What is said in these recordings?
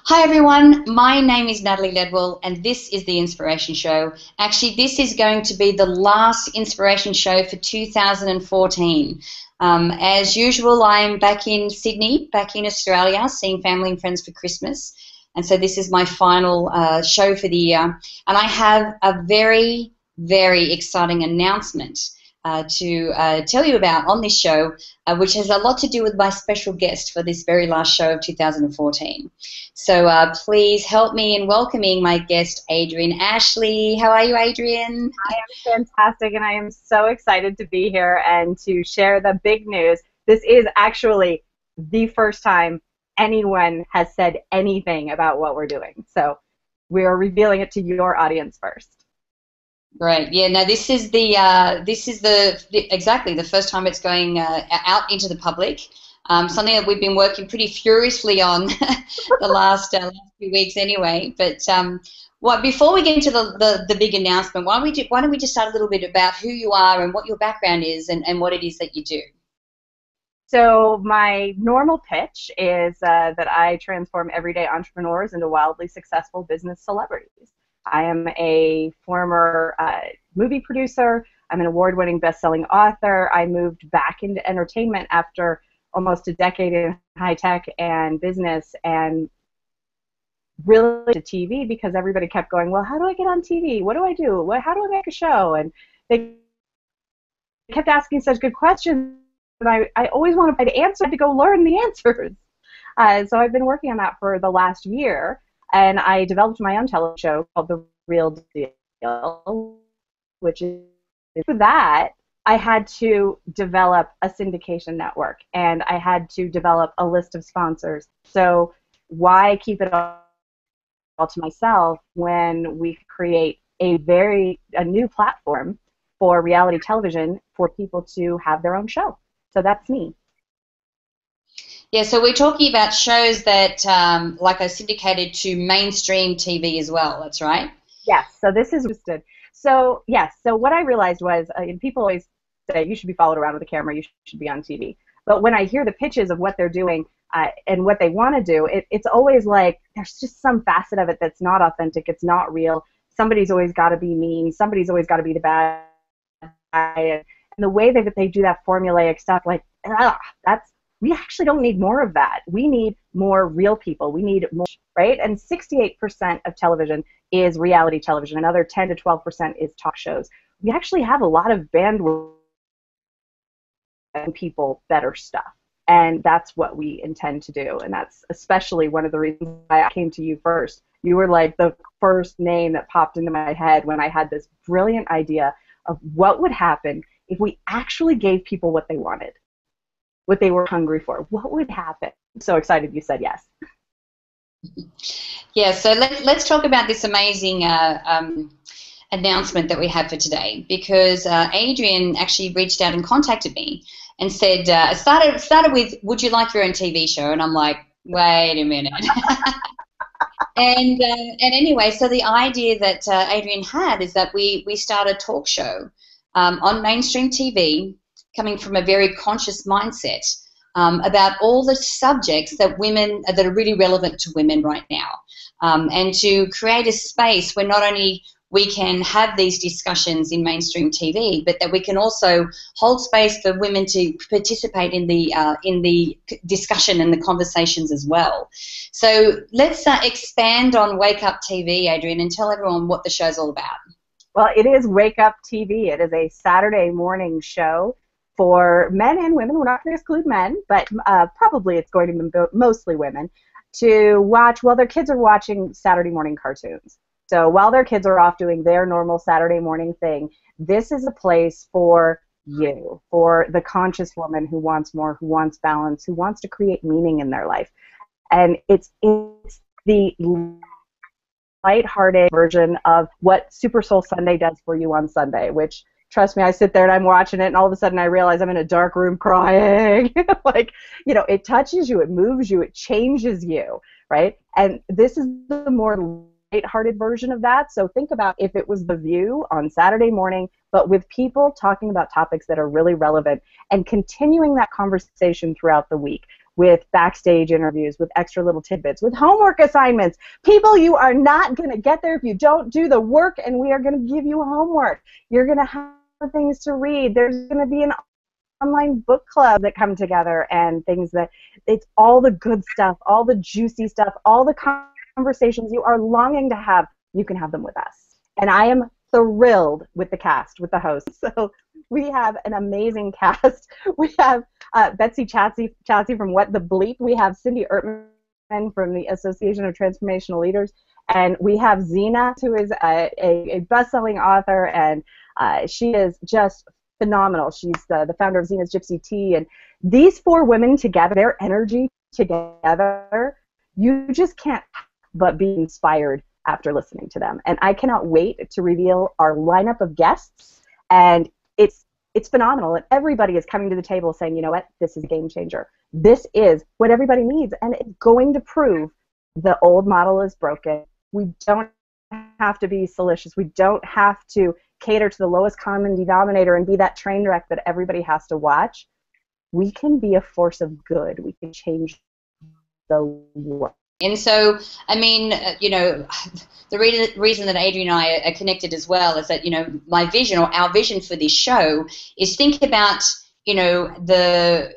Hi everyone, my name is Natalie Ledwell and this is The Inspiration Show. Actually, this is going to be the last Inspiration Show for 2014. As usual, I'm back in Sydney, back in Australia, seeing family and friends for Christmas. And so this is my final show for the year. And I have a very, very exciting announcement to tell you about on this show, which has a lot to do with my special guest for this very last show of 2014. So please help me in welcoming my guest, Adryenn Ashley. How are you, Adryenn? I am fantastic, and I am so excited to be here and to share the big news. This is actually the first time anyone has said anything about what we're doing. So we are revealing it to your audience first. Great. Yeah. Now this is exactly the first time it's going out into the public. Something that we've been working pretty furiously on the last few weeks, anyway. But before we get into the big announcement, why don't we just start a little bit about who you are and what your background is and what it is that you do. So my normal pitch is that I transform everyday entrepreneurs into wildly successful business celebrities. I am a former movie producer. I'm an award-winning best-selling author. I moved back into entertainment after almost a decade in high-tech and business, and really to TV because everybody kept going, well, how do I get on TV? What do I do? How do I make a show? And they kept asking such good questions, and I always wanted to find the answer to go learn the answers. So I've been working on that for the last year. And I developed my own television show called The Real Deal, which is for that, I had to develop a syndication network, and I had to develop a list of sponsors. So why keep it all to myself when we create a new platform for reality television for people to have their own show? So that's me. Yeah, so we're talking about shows that like are syndicated to mainstream TV as well, that's right? Yes, so this is interesting. So yes, so what I realized was, and people always say you should be followed around with a camera, you should be on TV. But when I hear the pitches of what they're doing and what they want to do, it's always like there's just some facet of it that's not authentic, it's not real. Somebody's always got to be mean, somebody's always got to be the bad guy. And the way that they do that formulaic stuff, like, we actually don't need more of that. We need more real people. We need more, right? And 68% of television is reality television. Another 10 to 12% is talk shows. We actually have a lot of bandwidth and people better stuff. And that's what we intend to do. And that's especially one of the reasons why I came to you first. You were like the first name that popped into my head when I had this brilliant idea of what would happen if we actually gave people what they wanted, what they were hungry for. What would happen? I'm so excited you said yes. Yeah, so let's talk about this amazing announcement that we have for today, because Adryenn actually reached out and contacted me and said, it started with, would you like your own TV show? And I'm like, wait a minute. and anyway, so the idea that Adryenn had is that we start a talk show on mainstream TV, coming from a very conscious mindset about all the subjects that are really relevant to women right now, and to create a space where not only we can have these discussions in mainstream TV, but that we can also hold space for women to participate in the discussion and the conversations as well. So let's expand on Wakeup TV, Adryenn, and tell everyone what the show's all about. Well, it is Wakeup TV. It is a Saturday morning show for men and women. We're not going to exclude men, but probably it's going to be mostly women, to watch while their kids are watching Saturday morning cartoons. So while their kids are off doing their normal Saturday morning thing, this is a place for you, for the conscious woman who wants more, who wants balance, who wants to create meaning in their life. And it's the lighthearted version of what Super Soul Sunday does for you on Sunday, which, trust me, I sit there and I'm watching it, and all of a sudden I realize I'm in a dark room crying. Like, you know, it touches you, it moves you, it changes you, right? And this is the more lighthearted version of that. So think about if it was The View on Saturday morning, but with people talking about topics that are really relevant and continuing that conversation throughout the week. with backstage interviews, with extra little tidbits, with homework assignments. People, you are not going to get there if you don't do the work, and we are going to give you homework. You're going to have things to read. There's going to be an online book club that come together, and things that, it's all the good stuff, all the juicy stuff, all the conversations you are longing to have. You can have them with us. And I am thrilled with the cast, with the hosts. So we have an amazing cast. We have Betsy Chatsey from What the Bleep. We have Cindy Ertman from the Association of Transformational Leaders. And we have Zena, who is a best-selling author, and she is just phenomenal. She's the founder of Zena's Gypsy Tea. And these four women together, their energy together, you just can't but be inspired after listening to them. And I cannot wait to reveal our lineup of guests. And it's phenomenal. And everybody is coming to the table saying, you know what, this is a game changer. This is what everybody needs. And it's going to prove the old model is broken. We don't have to be salacious. We don't have to cater to the lowest common denominator and be that train wreck that everybody has to watch. We can be a force of good. We can change the world. And so, I mean, you know, the reason that Adrien and I are connected as well is that, you know, my vision, or our vision for this show, is think about, you know, the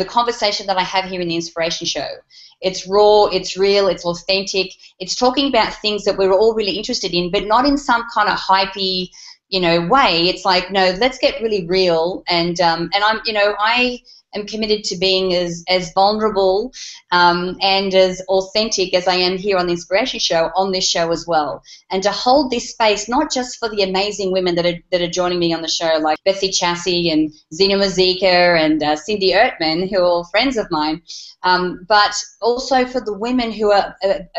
conversation that I have here in the Inspiration Show. It's raw, it's real, it's authentic. It's talking about things that we're all really interested in, but not in some kind of hypey, you know, way. It's like, no, let's get really real. And I'm, you know, I am committed to being as vulnerable and as authentic as I am here on the Inspiration Show, on this show as well. And to hold this space, not just for the amazing women that are joining me on the show, like Betsy Chatsey and Zena Mazika and Cindy Ertman, who are all friends of mine, but also for the women who are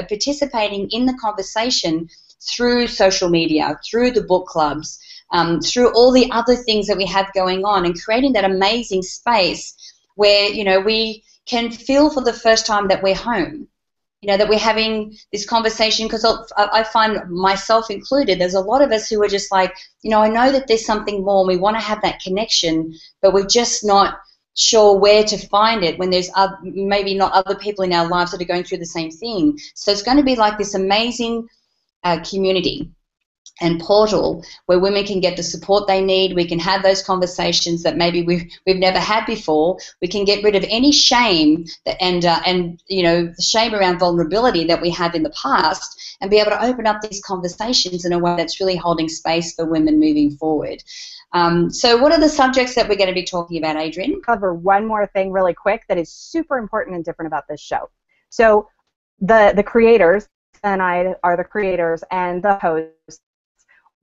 participating in the conversation through social media, through the book clubs, through all the other things that we have going on, and creating that amazing space where, you know, we can feel for the first time that we're home, you know, that we're having this conversation. Because I find myself included, there's a lot of us who are just like, you know, I know that there's something more and we want to have that connection, but we're just not sure where to find it when there's maybe not other people in our lives that are going through the same thing. So it's going to be like this amazing community and portal where women can get the support they need. We can have those conversations that maybe we've never had before. We can get rid of any shame and you know, the shame around vulnerability that we have in the past, and be able to open up these conversations in a way that's really holding space for women moving forward. So what are the subjects that we're going to be talking about, Adrien? Cover one more thing really quick that is super important and different about this show. So the creators and I are the creators and the hosts.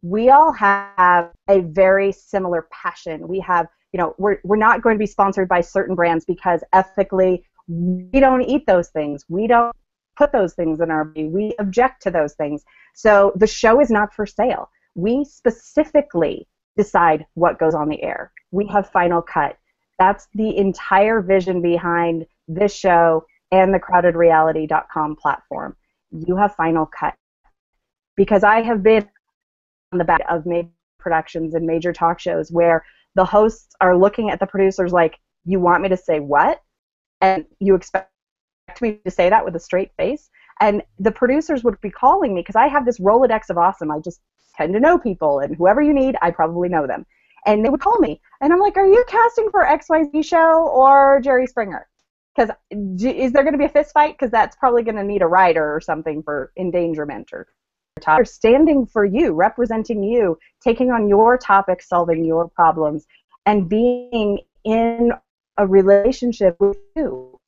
We all have a very similar passion. We have, you know, we're not going to be sponsored by certain brands because ethically we don't eat those things. We don't put those things in our body. We object to those things. So the show is not for sale. We specifically decide what goes on the air. We have final cut. That's the entire vision behind this show and the crowdedreality.com platform. You have final cut. Because I have been on the back of major productions and major talk shows where the hosts are looking at the producers like, you want me to say what? And you expect me to say that with a straight face? And the producers would be calling me because I have this Rolodex of awesome. I just tend to know people, and whoever you need, I probably know them. And they would call me, and I'm like, are you casting for XYZ show or Jerry Springer? Because is there going to be a fist fight? Because that's probably going to need a writer or something for endangerment or standing for you, representing you, taking on your topics, solving your problems, and being in a relationship with you.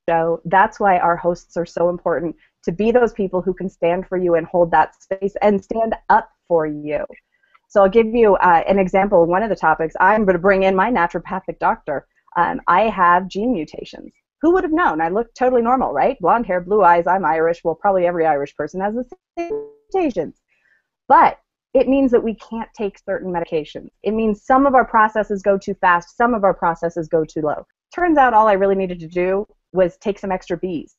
So that's why our hosts are so important, to be those people who can stand for you and hold that space and stand up for you. So I'll give you an example of one of the topics. I'm going to bring in my naturopathic doctor. I have gene mutations. Who would have known? I look totally normal, right? Blonde hair, blue eyes, I'm Irish. Well, probably every Irish person has the same mutations. But it means that we can't take certain medications. It means some of our processes go too fast, some of our processes go too low. Turns out all I really needed to do was take some extra Bs,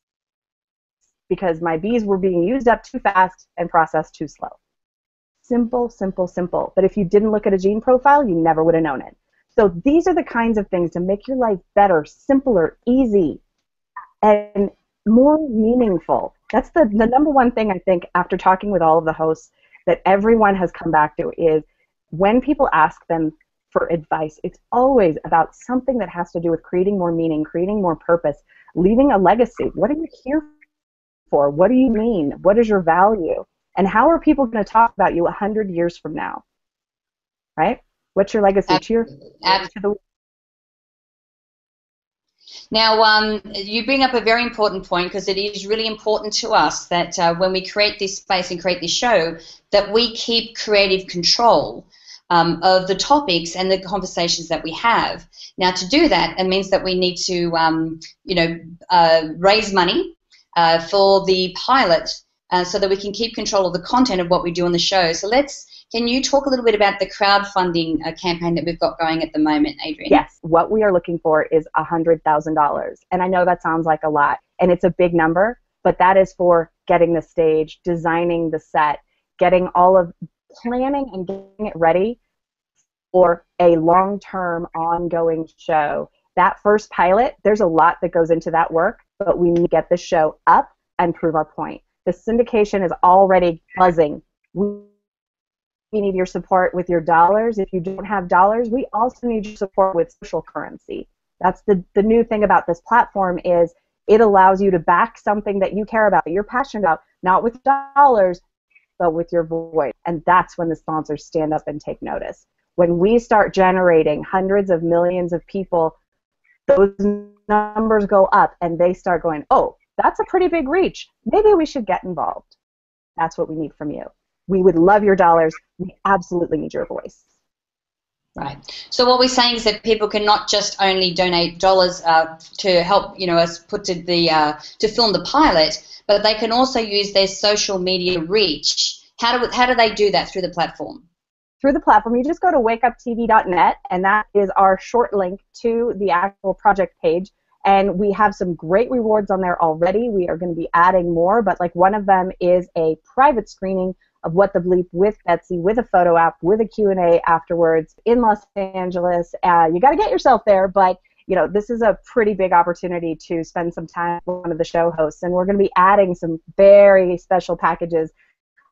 because my Bs were being used up too fast and processed too slow. Simple, simple, simple. But if you didn't look at a gene profile, you never would have known it. So these are the kinds of things to make your life better, simpler, easy, and more meaningful. That's the number one thing I think after talking with all of the hosts that everyone has come back to is when people ask them for advice, it's always about something that has to do with creating more meaning, creating more purpose, leaving a legacy. What are you here for? What do you mean? What is your value? And how are people going to talk about you 100 years from now? Right? What's your legacy? Absolutely. Now, you bring up a very important point, because it is really important to us that when we create this space and create this show, that we keep creative control of the topics and the conversations that we have. Now, to do that, it means that we need to, raise money for the pilot so that we can keep control of the content of what we do on the show. So can you talk a little bit about the crowdfunding campaign that we've got going at the moment, Adrien? Yes. What we are looking for is $100,000. And I know that sounds like a lot, and it's a big number, but that is for getting the stage, designing the set, getting all of planning and getting it ready for a long-term ongoing show. That first pilot, there's a lot that goes into that work, but we need to get the show up and prove our point. The syndication is already buzzing. We need your support with your dollars. If you don't have dollars, we also need your support with social currency. That's the new thing about this platform is it allows you to back something that you care about, that you're passionate about, not with dollars, but with your voice. And that's when the sponsors stand up and take notice. When we start generating hundreds of millions of people, those numbers go up and they start going, oh, that's a pretty big reach. Maybe we should get involved. That's what we need from you. We would love your dollars. We absolutely need your voice. Right. So what we're saying is that people can not just only donate dollars to help, us put to to film the pilot, but they can also use their social media reach. How do they do that through the platform? Through the platform, you just go to wakeuptv.net, and that is our short link to the actual project page. And we have some great rewards on there already. We are going to be adding more, but like one of them is a private screening of What the Bleep with Betsy, with a photo app, with a Q&A afterwards in Los Angeles. You got to get yourself there, but this is a pretty big opportunity to spend some time with one of the show hosts, and we're going to be adding some very special packages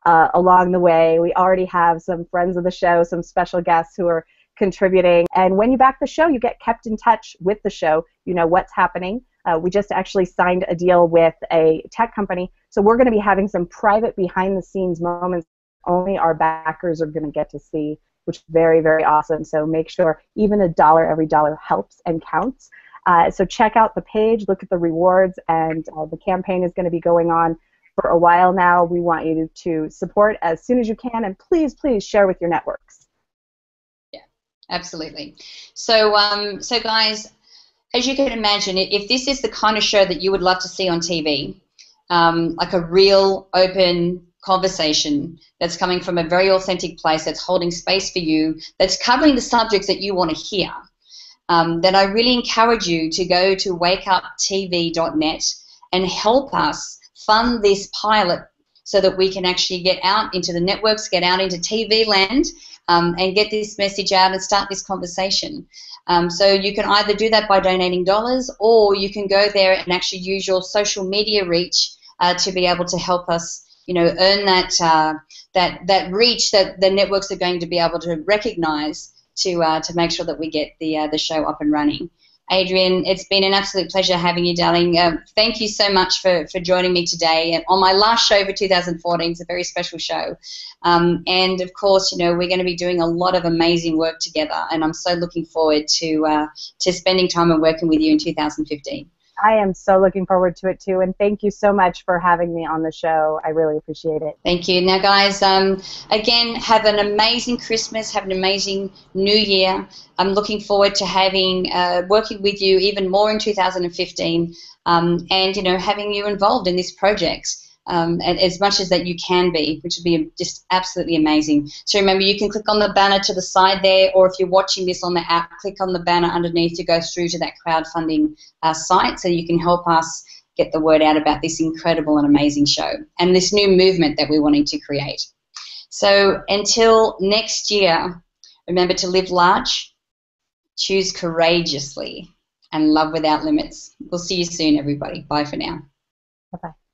along the way. We already have some friends of the show, some special guests who are contributing, and when you back the show, you get kept in touch with the show. You know what's happening. We just actually signed a deal with a tech company, so we're going to be having some private behind-the-scenes moments only our backers are going to get to see, which is very, very awesome. So make sure even every dollar helps and counts. So check out the page, look at the rewards, and the campaign is going to be going on for a while now. We want you to support as soon as you can, and please, please share with your networks. Yeah, absolutely. So guys, as you can imagine, if this is the kind of show that you would love to see on TV, like a real open conversation that's coming from a very authentic place, that's holding space for you, that's covering the subjects that you want to hear, then I really encourage you to go to wakeuptv.net and help us fund this pilot so that we can actually get out into the networks, get out into TV land, and get this message out and start this conversation. So you can either do that by donating dollars, or you can go there and actually use your social media reach to be able to help us, earn that reach that the networks are going to be able to recognize to make sure that we get the show up and running. Adrien, it's been an absolute pleasure having you, darling. Thank you so much for joining me today on my last show for 2014. It's a very special show. And, of course, we're going to be doing a lot of amazing work together, and I'm so looking forward to spending time and working with you in 2015. I am so looking forward to it, too, and thank you so much for having me on the show. I really appreciate it. Thank you. Now, guys, again, have an amazing Christmas. Have an amazing New Year. I'm looking forward to having working with you even more in 2015 and, having you involved in this project. As much as that you can be, which would be just absolutely amazing. So remember, you can click on the banner to the side there, or if you're watching this on the app, click on the banner underneath to go through to that crowdfunding site so you can help us get the word out about this incredible and amazing show and this new movement that we're wanting to create. So until next year, remember to live large, choose courageously, and love without limits. We'll see you soon, everybody. Bye for now. Bye-bye.